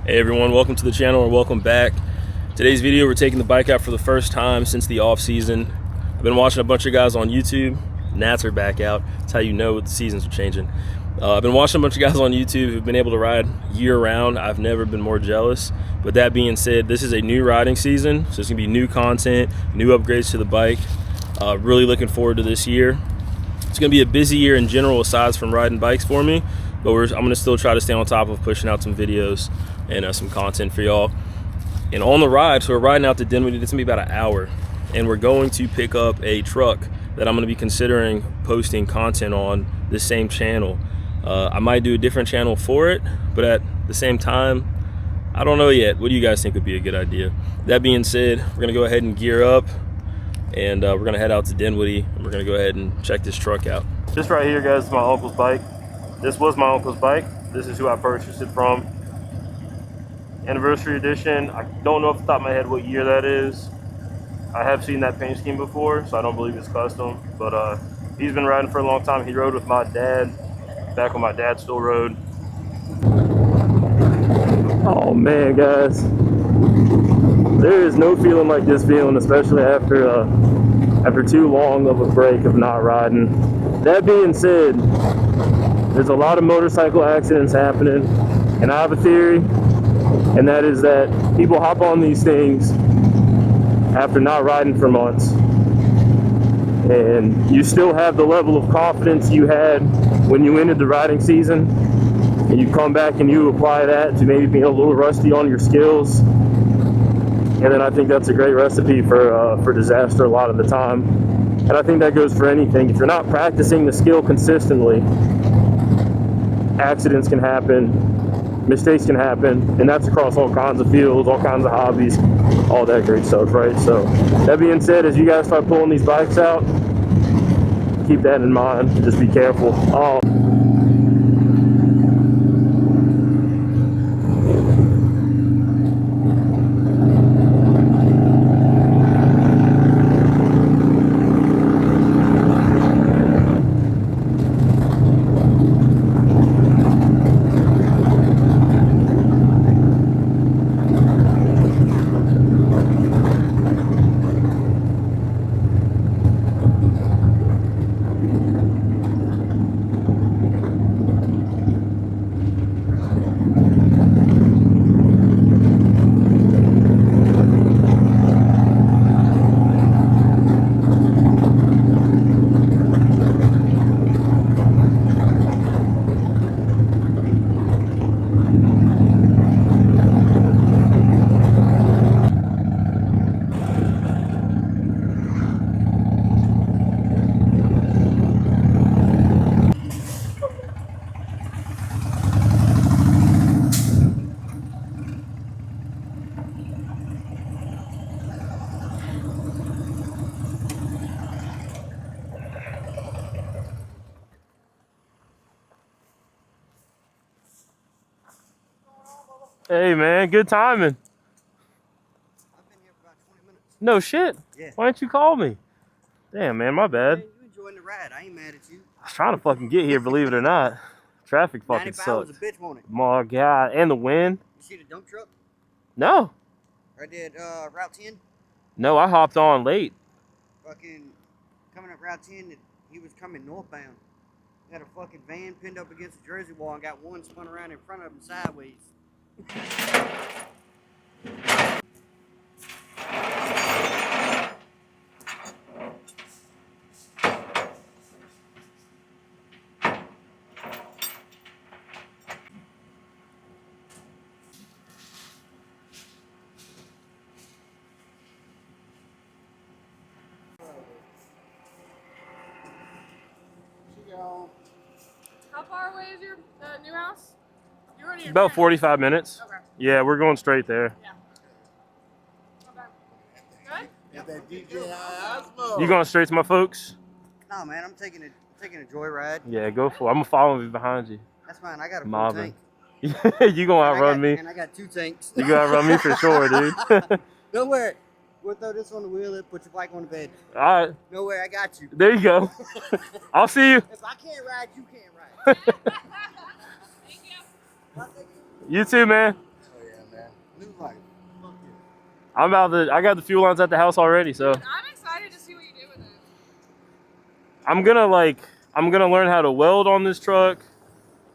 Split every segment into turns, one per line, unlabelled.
Hey everyone, welcome to the channel or welcome back. Today's video, we're taking the bike out for the first time since the off season. I've been watching a bunch of guys on YouTube. Gnats are back out. That's how you know the seasons are changing. I've been watching a bunch of guys on YouTube who've been able to ride year round. I've never been more jealous. But that being said, this is a new riding season, so it's gonna be new content, new upgrades to the bike. Really looking forward to this year. It's gonna be a busy year in general aside from riding bikes for me, but I'm gonna still try to stay on top of pushing out some videos and some content for y'all. And on the ride, so we're riding out to Dinwiddie. It's gonna be about an hour, and we're going to pick up a truck that I'm gonna be considering posting content on this same channel. I might do a different channel for it, but at the same time, I don't know yet. What do you guys think would be a good idea? That being said, we're gonna go ahead and gear up, and we're gonna head out to Dinwiddie, and we're gonna go ahead and check this truck out. This right here, guys, is my uncle's bike. This was my uncle's bike. This is who I purchased it from. Anniversary edition. I don't know off the top of my head what year that is. I have seen that paint scheme before, so I don't believe it's custom, but he's been riding for a long time. He rode with my dad back when my dad still rode. Oh man, guys, there is no feeling like this feeling, especially after too long of a break of not riding. That being said, there's a lot of motorcycle accidents happening, and I have a theory, and that is that people hop on these things after not riding for months, and you still have the level of confidence you had when you entered the riding season, and you come back and you apply that to maybe being a little rusty on your skills, and then I think that's a great recipe for disaster a lot of the time. And I think that goes for anything. If you're not practicing the skill consistently, accidents can happen, mistakes can happen, and that's across all kinds of fields, all kinds of hobbies, all that great stuff, right? So that being said, as you guys start pulling these bikes out, keep that in mind. Just be careful. Hey man, good timing.
I've been here for about 20 minutes.
No shit?
Yeah.
Why didn't you call me? Damn man, my bad.
Hey, you enjoying the ride. I ain't mad at you.
I was trying to fucking get here, believe it or not. Traffic fucking
95
sucks.
was a bitch, wasn't it?
My God, and the wind.
You see the dump truck?
No.
Right there at Route 10?
No, I hopped on late.
Fucking coming up Route 10, he was coming northbound. He had a fucking van pinned up against the Jersey wall and got one spun around in front of him sideways.
How far away is your new house? You're in your
About 45 minutes.
Okay.
Yeah, we're going straight there.
Yeah. Okay. Good?
You going straight to my folks?
No, man, I'm taking a joyride.
Yeah, go for it. I'm gonna follow you behind you.
That's fine. I got a full
Mobbing.
tank.
You gonna outrun me?
And I got 2 tanks.
You gonna outrun me for sure, dude.
Don't worry. We'll throw this on the wheel and put your bike on the bed.
All right.
No way, I got you.
There you go. I'll see you.
If I can't ride, you can't ride.
Thank you.
I'll take you.
You too, man.
Oh, yeah.
New life. Fuck yeah.
I got the fuel lines at the house already, so.
Dude, I'm excited to see what you do with it.
I'm gonna learn how to weld on this truck.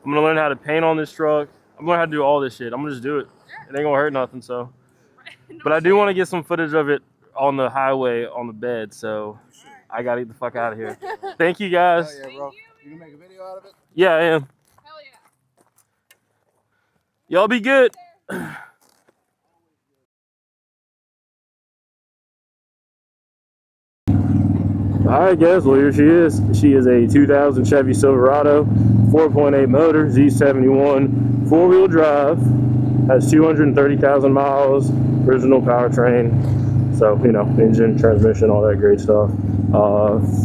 I'm gonna learn how to paint on this truck. I'm gonna learn how to do all this shit. I'm gonna just do it.
Yeah.
It ain't gonna hurt nothing, so.
No
But I do
shit.
want to get some footage of it on the highway on the bed, so I gotta get the fuck out of here. Thank you guys.
Hell yeah, bro. You can make a video out of it?
Yeah, I am.
Hell yeah.
Y'all be good. Alright guys, well here she is. She is a 2000 Chevy Silverado, 4.8 motor, Z71, four-wheel drive, has 230,000 miles, original powertrain, so, you know, engine, transmission, all that great stuff.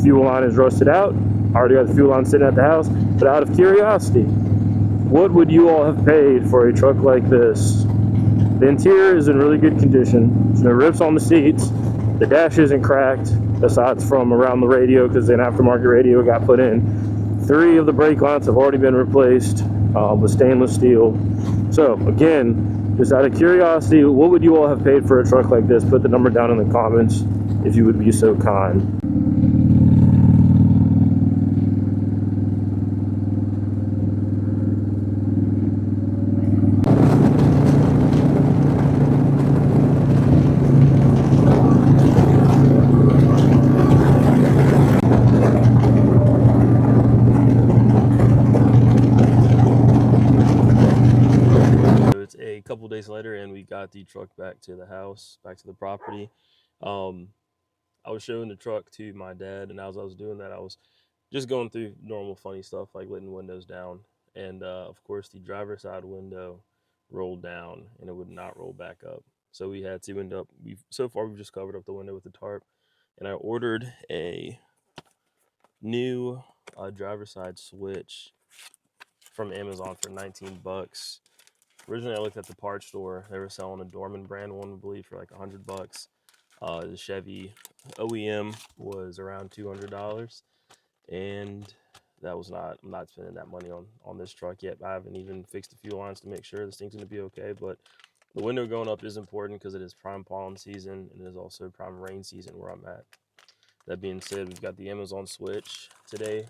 Fuel line is rusted out. Already got the fuel line sitting at the house, but out of curiosity, what would you all have paid for a truck like this? The interior is in really good condition. There's no rips on the seats. The dash isn't cracked, aside from around the radio, because an aftermarket radio got put in. 3 of the brake lines have already been replaced with stainless steel. So again, just out of curiosity, what would you all have paid for a truck like this? Put the number down in the comments if you would be so kind. A couple days later, and we got the truck back to the house, back to the property. I was showing the truck to my dad, and as I was doing that, I was just going through normal funny stuff like letting windows down, and of course the driver's side window rolled down and it would not roll back up, so we had to end up we've just covered up the window with the tarp, and I ordered a new driver's side switch from Amazon for 19 bucks. Originally, I looked at the parts store. They were selling a Dorman brand one, I believe, for like $100. The Chevy OEM was around $200, and that was not. I'm not spending that money on this truck yet. I haven't even fixed the fuel lines to make sure this thing's gonna be okay. But the window going up is important because it is prime pollen season and it is also prime rain season where I'm at. That being said, we've got the Amazon switch today.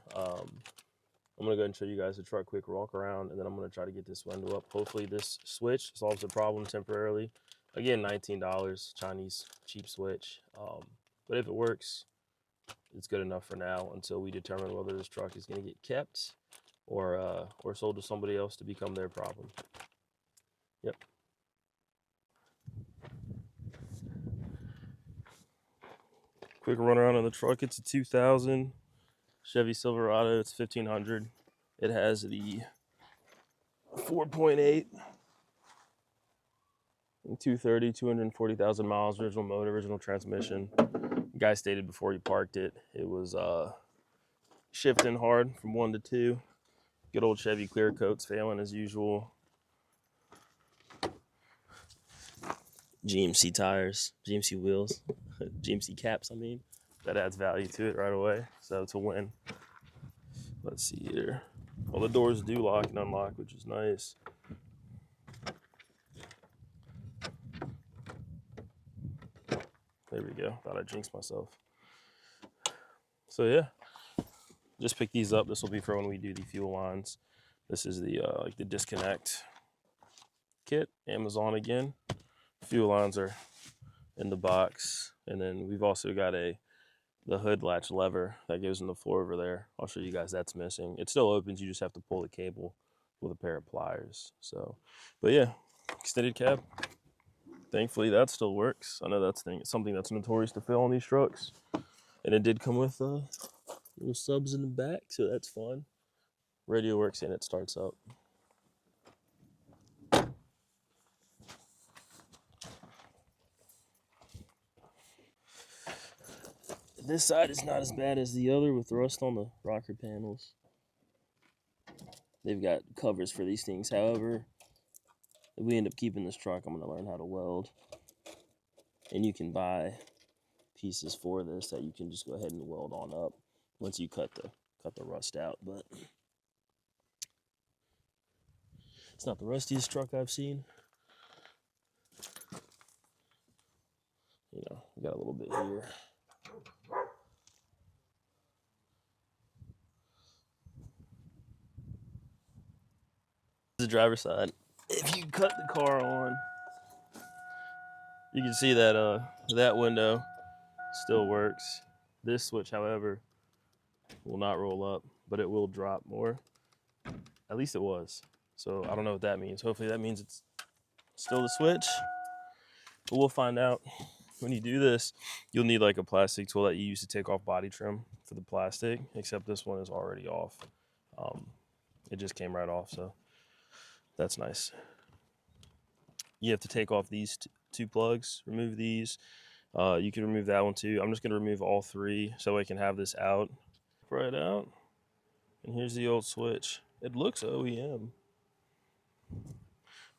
I'm gonna go ahead and show you guys the truck quick walk around, and then I'm gonna try to get this window up. Hopefully this switch solves the problem temporarily. Again, $19, Chinese cheap switch. But if it works, it's good enough for now until we determine whether this truck is gonna get kept or sold to somebody else to become their problem. Yep. Quick run around on the truck. It's a 2000 Chevy Silverado. It's 1500. It has the 4.8, 230, 240,000 miles, original motor, original transmission. The guy stated before he parked it, it was shifting hard from 1 to 2. Good old Chevy clear coats failing as usual. GMC tires, GMC wheels, GMC caps, I mean. That adds value to it right away, so it's a win. Let's see here. Well, the doors do lock and unlock, which is nice. There we go. Thought I jinxed myself. So yeah, just pick these up. This will be for when we do the fuel lines. This is the like the disconnect kit. Amazon again. Fuel lines are in the box, and then we've also got the hood latch lever that goes in the floor over there. I'll show you guys that's missing. It still opens. You just have to pull the cable with a pair of pliers. So, but yeah, extended cab. Thankfully, that still works. I know that's something that's notorious to fail on these trucks. And it did come with little subs in the back, so that's fun. Radio works and it starts up. This side is not as bad as the other with rust on the rocker panels. They've got covers for these things. However, if we end up keeping this truck, I'm going to learn how to weld. And you can buy pieces for this that you can just go ahead and weld on up once you cut the rust out. But it's not the rustiest truck I've seen. got a little bit here. The driver's side. If you cut the car on, you can see that that window still works. This switch, however, will not roll up, but it will drop more. At least it was. So I don't know what that means. Hopefully that means it's still the switch, but we'll find out. When you do this, you'll need like a plastic tool that you use to take off body trim for the plastic, except this one is already off. It just came right off, so that's nice. You have to take off these two plugs, remove these. You can remove that one too. I'm just gonna remove all three so I can have this out. Right out. And here's the old switch. It looks OEM,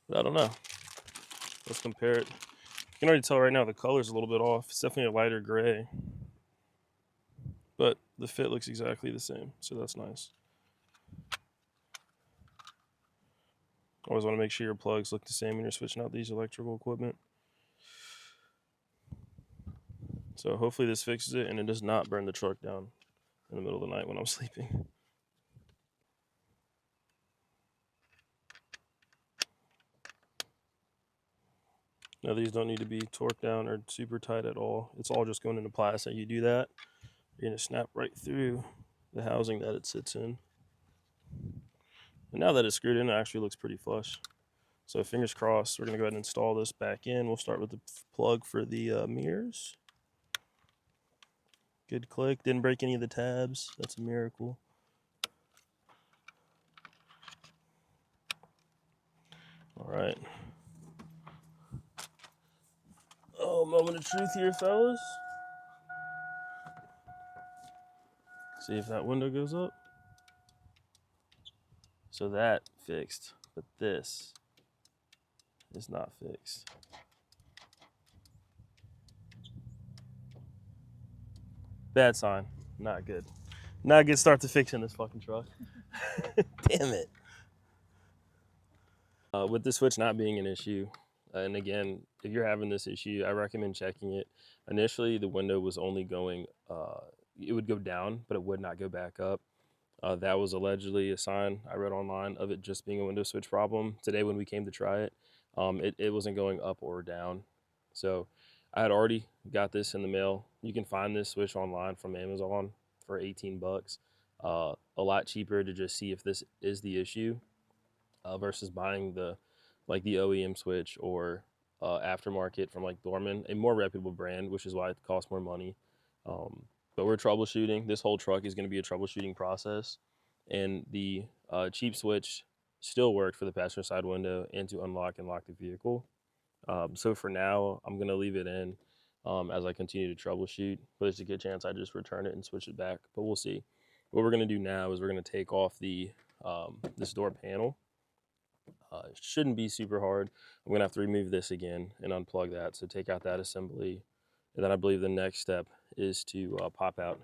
but I don't know. Let's compare it. You can already tell right now the color's a little bit off. It's definitely a lighter gray, but the fit looks exactly the same, so that's nice. Always want to make sure your plugs look the same when you're switching out these electrical equipment. So hopefully this fixes it and it does not burn the truck down in the middle of the night when I'm sleeping. Now these don't need to be torqued down or super tight at all. It's all just going into plastic. You do that, you're gonna snap right through the housing that it sits in. And now that it's screwed in, it actually looks pretty flush. So fingers crossed, we're gonna go ahead and install this back in. We'll start with the plug for the mirrors. Good click, didn't break any of the tabs. That's a miracle. All right. Oh, moment of truth here, fellas. See if that window goes up. So that fixed, but this is not fixed. Bad sign, not good. Not a good start to fixing this fucking truck. Damn it. With the switch not being an issue, and again, if you're having this issue, I recommend checking it. Initially, the window was only going, it would go down, but it would not go back up. That was allegedly a sign I read online of it just being a window switch problem. Today when we came to try it, it wasn't going up or down. So I had already got this in the mail. You can find this switch online from Amazon for 18 bucks. A lot cheaper to just see if this is the issue versus buying the OEM switch or aftermarket from like Dorman, a more reputable brand, which is why it costs more money. But we're troubleshooting. This whole truck is going to be a troubleshooting process. And the cheap switch still worked for the passenger side window and to unlock and lock the vehicle. So for now, I'm going to leave it in as I continue to troubleshoot. But there's a good chance I just return it and switch it back. But we'll see. What we're going to do now is we're going to take off the this door panel. It shouldn't be super hard. I'm going to have to remove this again and unplug that. So take out that assembly. And then I believe the next step is to pop out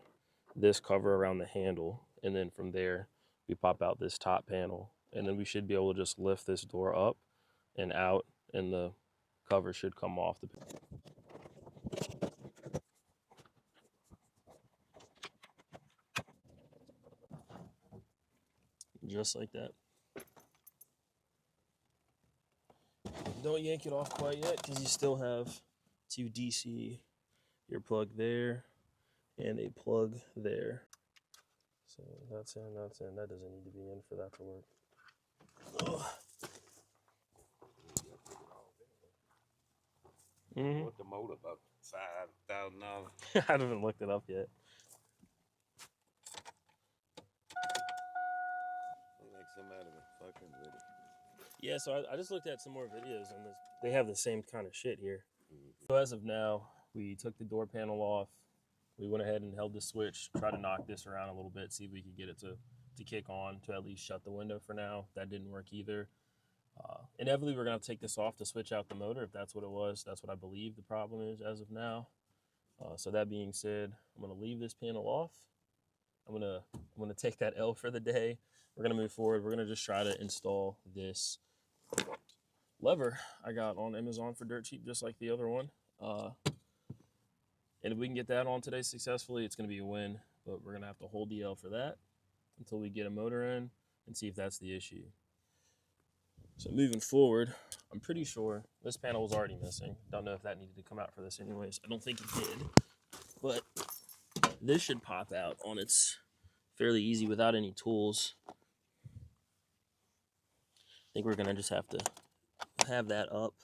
this cover around the handle. And then from there, we pop out this top panel. And then we should be able to just lift this door up and out, and the cover should come off. Just like that. Don't yank it off quite yet because you still have to DC your plug there and a plug there. So that's in, that's in. That doesn't need to be in for that to work.
What the motor about $5,000?
I haven't looked it up yet.
Like somebody was fucking with it.
Yeah, so I just looked at some more videos and they have the same kind of shit here. So as of now, we took the door panel off. We went ahead and held the switch, tried to knock this around a little bit, see if we could get it to kick on, to at least shut the window for now. That didn't work either. Inevitably, we're going to take this off to switch out the motor if that's what it was. That's what I believe the problem is as of now. So that being said, I'm going to leave this panel off. I'm gonna take that L for the day. We're going to move forward. We're going to just try to install this lever I got on Amazon for dirt cheap, just like the other one. And if we can get that on today successfully, it's going to be a win. But we're going to have to hold the L for that until we get a motor in and see if that's the issue. So moving forward, I'm pretty sure this panel was already missing. Don't know if that needed to come out for this anyways. I don't think it did. But this should pop out on its fairly easy without any tools. I think we're going to just have to have that up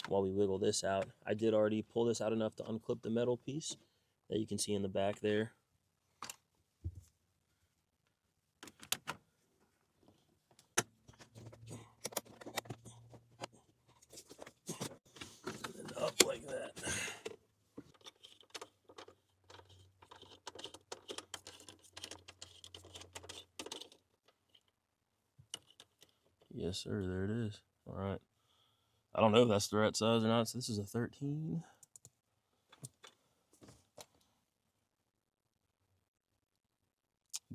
while we wiggle this out. I did already pull this out enough to unclip the metal piece that you can see in the back there. And up like that. Yes, sir, there it is. All right. I don't know if that's the right size or not, so this is a 13.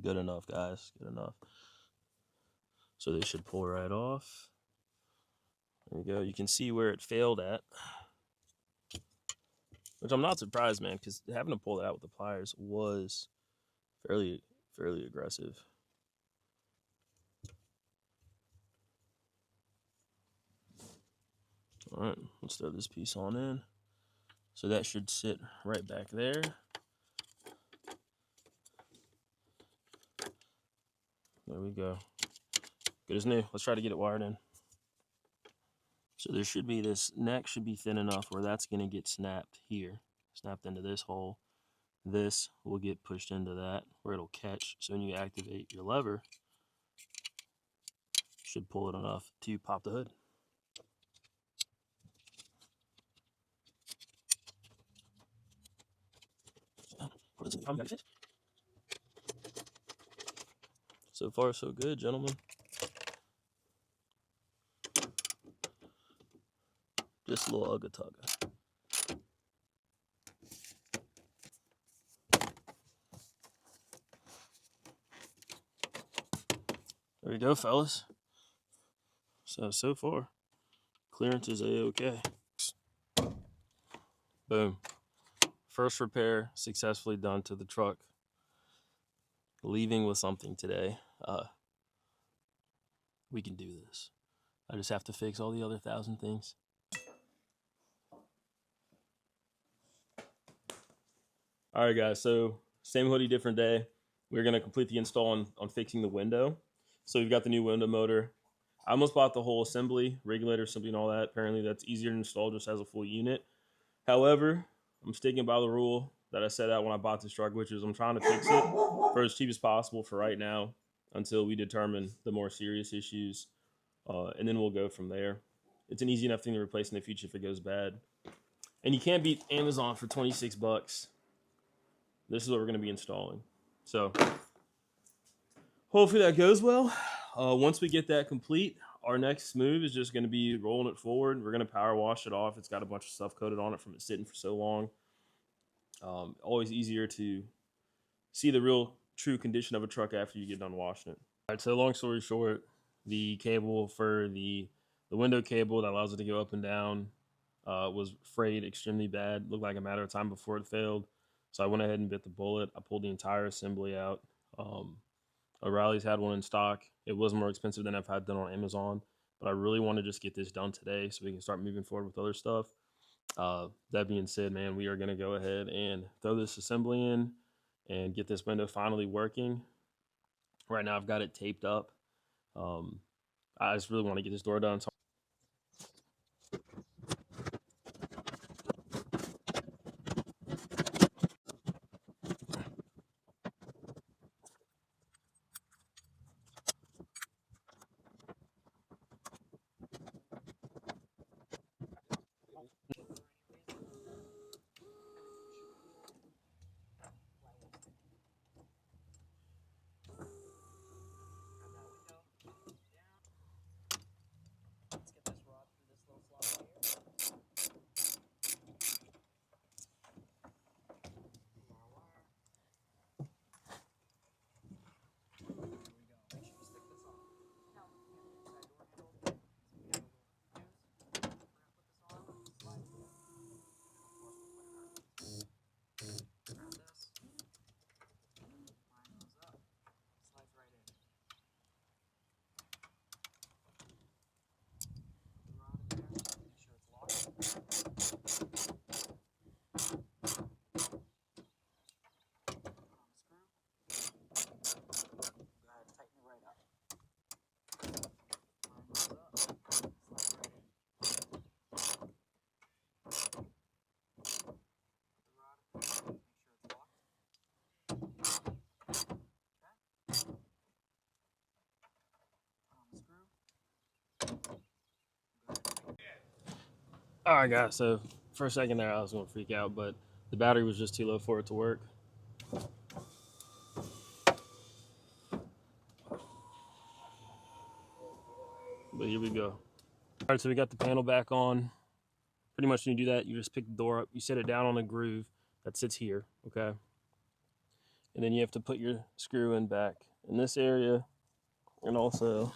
Good enough, guys, good enough. So they should pull right off. There you go. You can see where it failed at, which I'm not surprised, man, because having to pull it out with the pliers was fairly aggressive. All right, let's throw this piece on in. So that should sit right back there. There we go. Good as new. Let's try to get it wired in. So there should be, this neck should be thin enough where that's going to get snapped here, snapped into this hole. This will get pushed into that where it'll catch. So when you activate your lever, you should pull it enough to pop the hood. So far, so good, gentlemen. Just a little ugga tugga. There you go, fellas. So far, clearance is a-okay. Boom. First repair successfully done to the truck. Leaving with something today. We can do this. I just have to fix all the other 1,000 things. All right, guys, so same hoodie, different day. We're going to complete the install on fixing the window. So we've got the new window motor. I almost bought the whole assembly, regulator assembly and all that. Apparently that's easier to install just as a full unit. However, I'm sticking by the rule that I set out when I bought this truck, which is I'm trying to fix it for as cheap as possible for right now until we determine the more serious issues, and then we'll go from there. It's an easy enough thing to replace in the future if it goes bad. And you can't beat Amazon for 26 bucks. This is what we're going to be installing. So hopefully that goes well. Once we get that complete, our next move is just going to be rolling it forward. We're going to power wash it off. It's got a bunch of stuff coated on it from it sitting for so long. Always easier to see the real true condition of a truck after you get done washing it. All right, so long story short, the cable for the window cable that allows it to go up and down was frayed extremely bad. Looked like a matter of time before it failed. So I went ahead and bit the bullet. I pulled the entire assembly out. O'Reilly's had one in stock. It was more expensive than I've had done on Amazon, but I really want to just get this done today so we can start moving forward with other stuff. That being said, man, we are going to go ahead and throw this assembly in and get this window finally working. Right now I've got it taped up. I just really want to get this door done. So All right, guys. So for a second there, I was going to freak out, but the battery was just too low for it to work. But here we go. All right, so we got the panel back on. Pretty much when you do that, you just pick the door up, you set it down on a groove that sits here, okay? And then you have to put your screw in back in this area, and also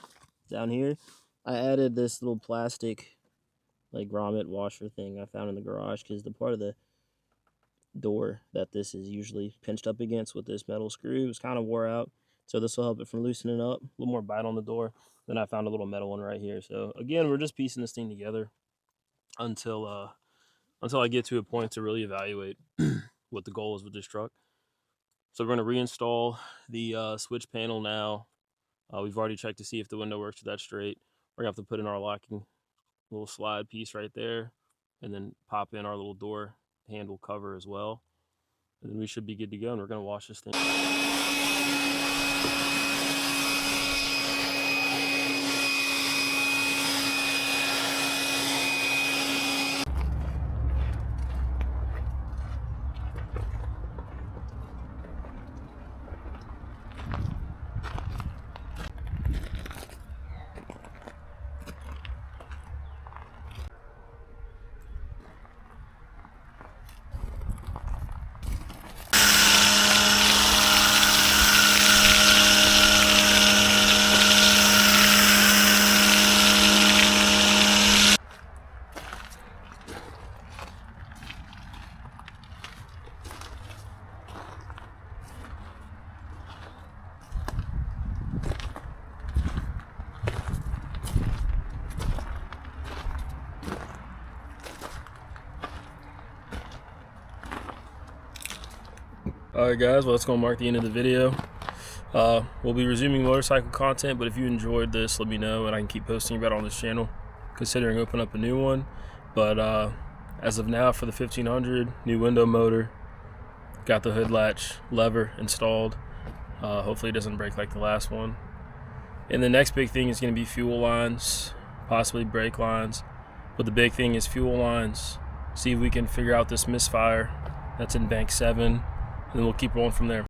down here. I added this little plastic like grommet washer thing I found in the garage, because the part of the door that this is usually pinched up against with this metal screw is kind of wore out. So this will help it from loosening up, a little more bite on the door. Then I found a little metal one right here. So again, we're just piecing this thing together until I get to a point to really evaluate what the goal is with this truck. So we're going to reinstall the switch panel now. We've already checked to see if the window works with that straight. We're going to have to put in our locking little slide piece right there, and then pop in our little door handle cover as well. And then we should be good to go, and we're going to wash this thing. Alright guys, well that's going to mark the end of the video. We'll be resuming motorcycle content, but if you enjoyed this, let me know and I can keep posting about it on this channel, considering opening up a new one. But as of now, for the 1500, new window motor, got the hood latch lever installed. Hopefully it doesn't break like the last one. And the next big thing is going to be fuel lines, possibly brake lines. But the big thing is fuel lines. See if we can figure out this misfire that's in bank 7. And then we'll keep rolling from there.